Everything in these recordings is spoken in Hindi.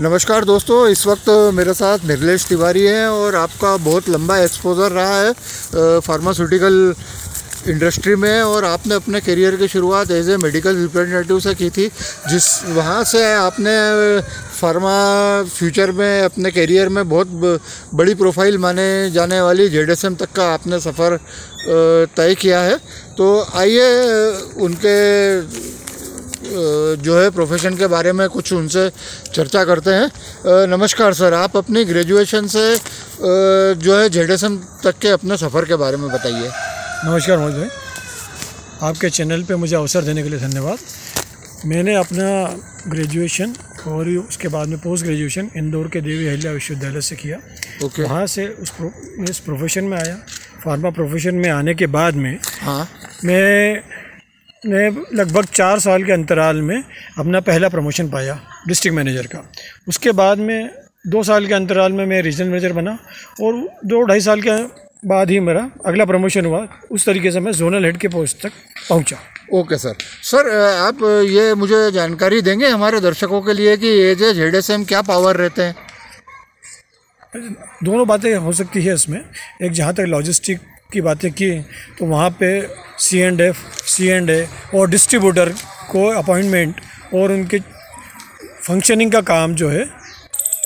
नमस्कार दोस्तों, इस वक्त मेरे साथ निर्लेश तिवारी हैं और आपका बहुत लंबा एक्सपोज़र रहा है फार्मास्यूटिकल इंडस्ट्री में और आपने अपने करियर की शुरुआत एज ए मेडिकल रिप्रेजेंटेटिव से की थी, जिस वहाँ से आपने फार्मा फ्यूचर में अपने करियर में बहुत बड़ी प्रोफाइल माने जाने वाली जेडएसएम तक का आपने सफ़र तय किया है। तो आइए उनके जो है प्रोफेशन के बारे में कुछ उनसे चर्चा करते हैं। नमस्कार सर, आप अपनी ग्रेजुएशन से जो है जेडएसएम तक के अपने सफ़र के बारे में बताइए। नमस्कार मोहित भाई, आपके चैनल पे मुझे अवसर देने के लिए धन्यवाद। मैंने अपना ग्रेजुएशन और उसके बाद में पोस्ट ग्रेजुएशन इंदौर के देवी अहिल्या विश्वविद्यालय से किया। वहाँ से इस प्रोफेशन में आया। फार्मा प्रोफेशन में आने के बाद में मैं लगभग 4 साल के अंतराल में अपना पहला प्रमोशन पाया डिस्ट्रिक्ट मैनेजर का। उसके बाद में 2 साल के अंतराल में मैं रीजनल मैनेजर बना और 2-2.5 साल के बाद ही मेरा अगला प्रमोशन हुआ। उस तरीके से मैं जोनल हेड के पोस्ट तक पहुंचा। ओके सर, आप ये मुझे जानकारी देंगे हमारे दर्शकों के लिए कि एज ए जेडएसएम क्या पावर रहते हैं? दोनों बातें हो सकती है इसमें। एक, जहाँ तक लॉजिस्टिक की बातें की तो वहाँ पे C&A और डिस्ट्रीब्यूटर को अपॉइंटमेंट और उनके फंक्शनिंग का काम जो है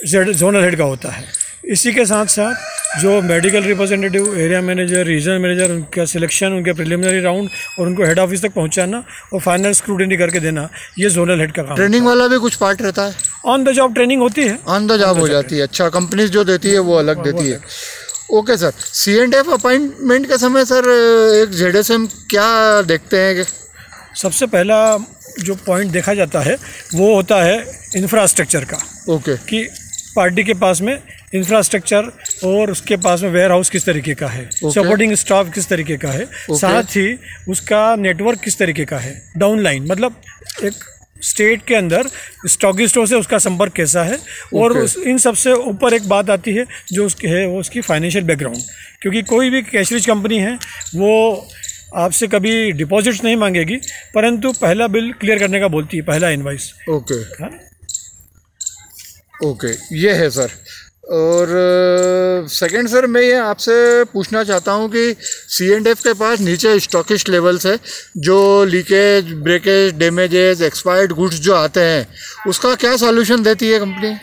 जोनल हेड का होता है। इसी के साथ साथ जो medical representative, area manager, regional manager, उनका सिलेक्शन, उनके प्रिलिमिनरी राउंड और उनको हेड ऑफिस तक पहुंचाना और फाइनल स्क्रूटिनी करके देना, ये जोनल हेड का काम। ट्रेनिंग वाला भी कुछ पार्ट रहता है? ऑन द जॉब ट्रेनिंग होती है। ऑन द जॉब हो जाती है। अच्छा, कंपनीज जो देती है वो अलग देती है। ओके सर, C&F अपॉइंटमेंट के समय सर एक जेडएसएम क्या देखते हैं? सबसे पहला जो पॉइंट देखा जाता है वो होता है इंफ्रास्ट्रक्चर का। ओके। कि पार्टी के पास में इंफ्रास्ट्रक्चर और उसके पास में वेयर हाउस किस तरीके का है, सपोर्टिंग स्टाफ किस तरीके का है, साथ ही उसका नेटवर्क किस तरीके का है, डाउन लाइन मतलब एक स्टेट के अंदर स्टॉकिस्टों से उसका संपर्क कैसा है। और इन सबसे ऊपर एक बात आती है जो उसकी है वो उसकी फाइनेंशियल बैकग्राउंड, क्योंकि कोई भी कैश रिच कंपनी है वो आपसे कभी डिपॉजिट्स नहीं मांगेगी, परंतु पहला बिल क्लियर करने का बोलती है, पहला इनवॉइस। ओके, ये है सर। और सेकंड सर, मैं ये आपसे पूछना चाहता हूँ कि C&F के पास नीचे स्टॉकिस्ट लेवल्स है, जो leakage, breakage, damages, expired goods जो आते हैं, उसका क्या सॉल्यूशन देती है कंपनी?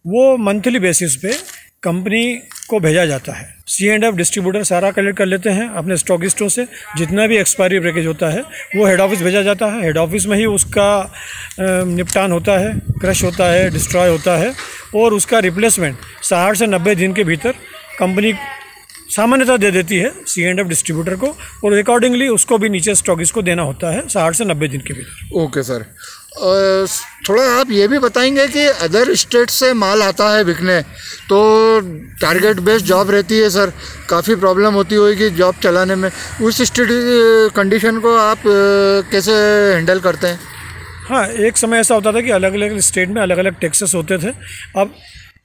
वो मंथली बेसिस पे कंपनी को भेजा जाता है। C&F डिस्ट्रीब्यूटर सारा कलेक्ट कर लेते हैं अपने स्टॉकिस्टों से। जितना भी एक्सपायरी ब्रेकेज होता है वो हेड ऑफिस भेजा जाता है। हेड ऑफिस में ही उसका निपटान होता है, क्रश होता है, डिस्ट्रॉय होता है और उसका रिप्लेसमेंट 60 से 90 दिन के भीतर कंपनी सामान्यतः दे देती है C&F डिस्ट्रीब्यूटर को, और अकॉर्डिंगली उसको भी नीचे स्टॉकिस्ट को देना होता है 60 से 90 दिन के भीतर। ओके सर, थोड़ा आप ये भी बताएंगे कि अदर स्टेट से माल आता है बिकने, तो टारगेट बेस्ड जॉब रहती है सर, काफ़ी प्रॉब्लम होती होगी जॉब चलाने में। उस स्टेट कंडीशन को आप कैसे हैंडल करते हैं? हाँ, एक समय ऐसा होता था कि अलग अलग स्टेट में अलग अलग टैक्सेस होते थे। अब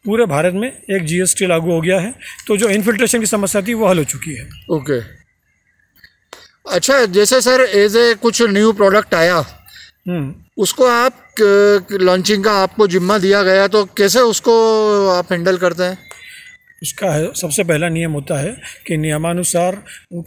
पूरे भारत में एक GST लागू हो गया है, तो जो इन्फिल्ट्रेशन की समस्या थी वो हल हो चुकी है। ओके। अच्छा, जैसे सर एज ए कुछ न्यू प्रोडक्ट आया, उसको आप लॉन्चिंग का आपको जिम्मा दिया गया, तो कैसे उसको आप हैंडल करते हैं? उसका है सबसे पहला नियम होता है कि नियमानुसार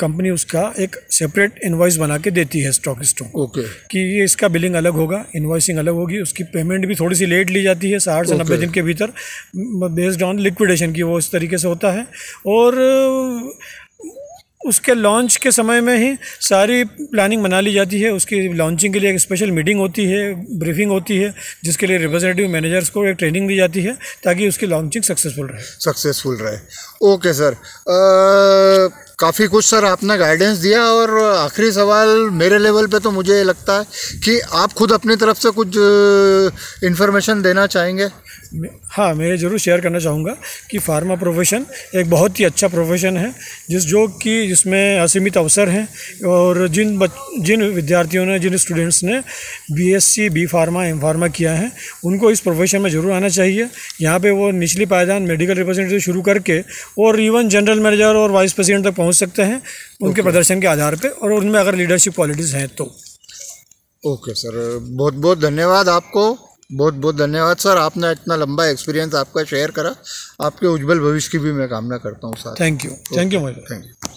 कंपनी उसका एक सेपरेट इनवॉइस बना के देती है स्टॉकिस्टों को। कि ये इसका बिलिंग अलग होगा, इनवॉइसिंग अलग होगी, उसकी पेमेंट भी थोड़ी सी लेट ली जाती है 60 से 90 दिन के भीतर, बेस्ड ऑन लिक्विडेशन की, वो इस तरीके से होता है। और उसके लॉन्च के समय में ही सारी प्लानिंग बना ली जाती है। उसकी लॉन्चिंग के लिए एक स्पेशल मीटिंग होती है, ब्रीफिंग होती है, जिसके लिए रिप्रेजेंटेटिव मैनेजर्स को एक ट्रेनिंग दी जाती है ताकि उसकी लॉन्चिंग सक्सेसफुल रहे। ओके सर, काफ़ी कुछ सर आपने गाइडेंस दिया। और आखिरी सवाल मेरे लेवल पे तो मुझे लगता है कि आप खुद अपनी तरफ से कुछ इन्फॉर्मेशन देना चाहेंगे? हाँ, मैं ज़रूर शेयर करना चाहूँगा कि फार्मा प्रोफेशन एक बहुत ही अच्छा प्रोफेशन है, जिसमें असीमित अवसर हैं। और जिन विद्यार्थियों ने, जिन स्टूडेंट्स ने BSc, B pharma, M pharma किया है, उनको इस प्रोफेशन में ज़रूर आना चाहिए। यहाँ पे वो निचली पायदान मेडिकल रिप्रेजेंटेटिव शुरू करके और इवन जनरल मैनेजर और वाइस प्रेसिडेंट तक पहुँच सकते हैं उनके प्रदर्शन के आधार पर, और उनमें अगर लीडरशिप क्वालिटीज़ हैं तो। ओके सर, बहुत बहुत धन्यवाद आपको। बहुत बहुत धन्यवाद सर, आपने इतना लंबा एक्सपीरियंस आपका शेयर करा। आपके उज्जवल भविष्य की भी मैं कामना करता हूँ sir. Thank you Mohit. Thank you.